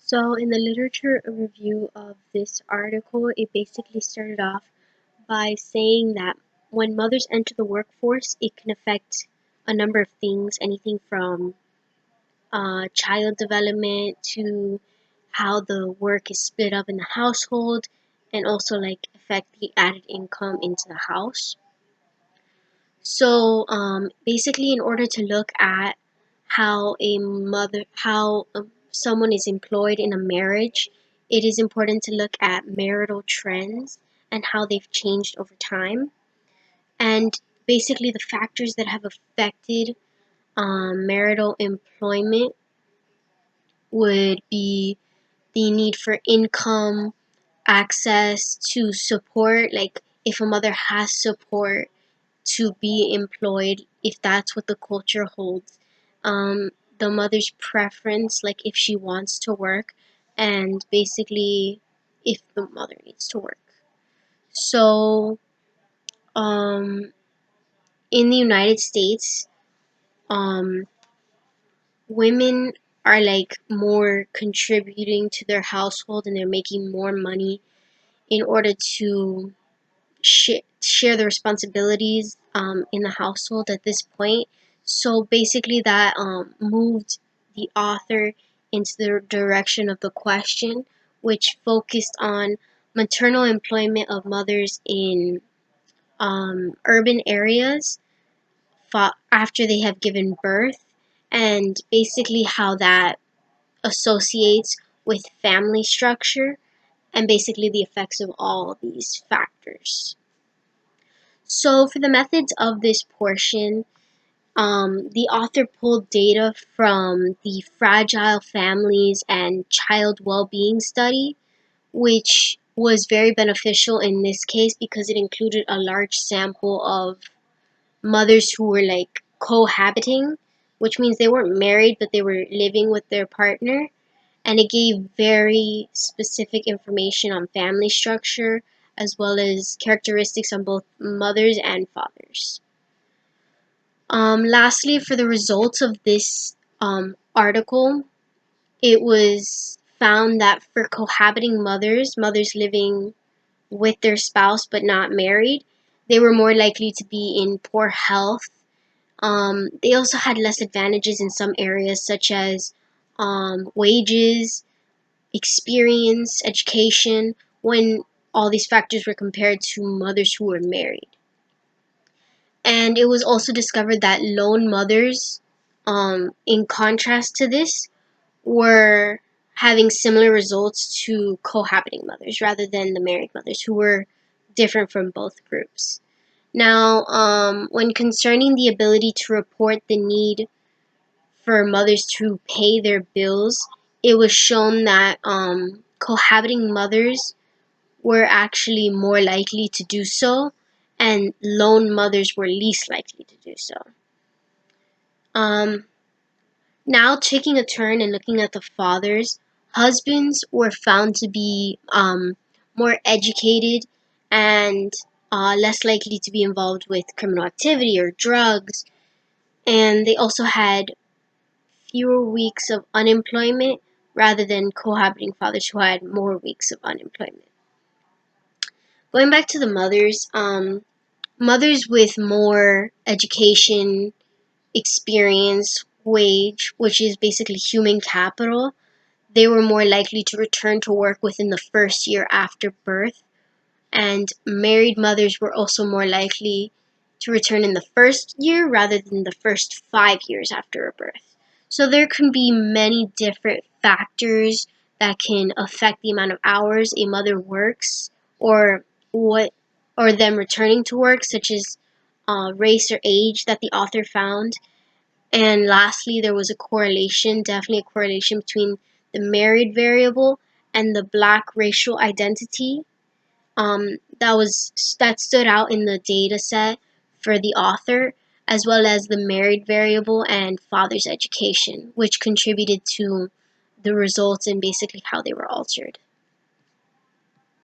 So, in the literature review of this article, it basically started off by saying that when mothers enter the workforce, it can affect a number of things, anything from child development to how the work is split up in the household, and also like affect the added income into the house. So, basically, in order to look at how someone is employed in a marriage, it is important to look at marital trends and how they've changed over time. And basically, the factors that have affected marital employment would be the need for income, access to support, like if a mother has support to be employed, if that's what the culture holds, um, the mother's preference, like if she wants to work, and basically if the mother needs to work. So, um, in the United States, um, women are like more contributing to their household and they're making more money in order to share the responsibilities in the household at this point. So basically, that moved the author into the direction of the question, which focused on maternal employment of mothers in urban areas after they have given birth, and basically how that associates with family structure, and basically the effects of all these factors. So, for the methods of this portion, the author pulled data from the Fragile Families and Child Well-Being Study, which was very beneficial in this case because it included a large sample of mothers who were like cohabiting, which means they weren't married but they were living with their partner, and it gave very specific information on family structure as well as characteristics on both mothers and fathers. Lastly, for the results of this article, it was found that for cohabiting mothers living with their spouse but not married, they were more likely to be in poor health. They also had less advantages in some areas, such as wages, experience, education, when all these factors were compared to mothers who were married. And it was also discovered that lone mothers, in contrast to this, were having similar results to cohabiting mothers rather than the married mothers, who were different from both groups. Now, when concerning the ability to report the need for mothers to pay their bills, it was shown that cohabiting mothers were actually more likely to do so, and lone mothers were least likely to do so. Um, Now, taking a turn and looking at the fathers, husbands were found to be more educated and less likely to be involved with criminal activity or drugs, and they also had fewer weeks of unemployment rather than cohabiting fathers who had more weeks of unemployment. Going back to the mothers, mothers with more education, experience, wage, which is basically human capital, they were more likely to return to work within the first year after birth, and married mothers were also more likely to return in the first year rather than the first 5 years after a birth. So there can be many different factors that can affect the amount of hours a mother works, or what, or them returning to work, such as race or age that the author found. And lastly, there was a correlation, definitely a correlation between the married variable and the black racial identity. That stood out in the data set for the author, as well as the married variable and father's education, which contributed to the results and basically how they were altered.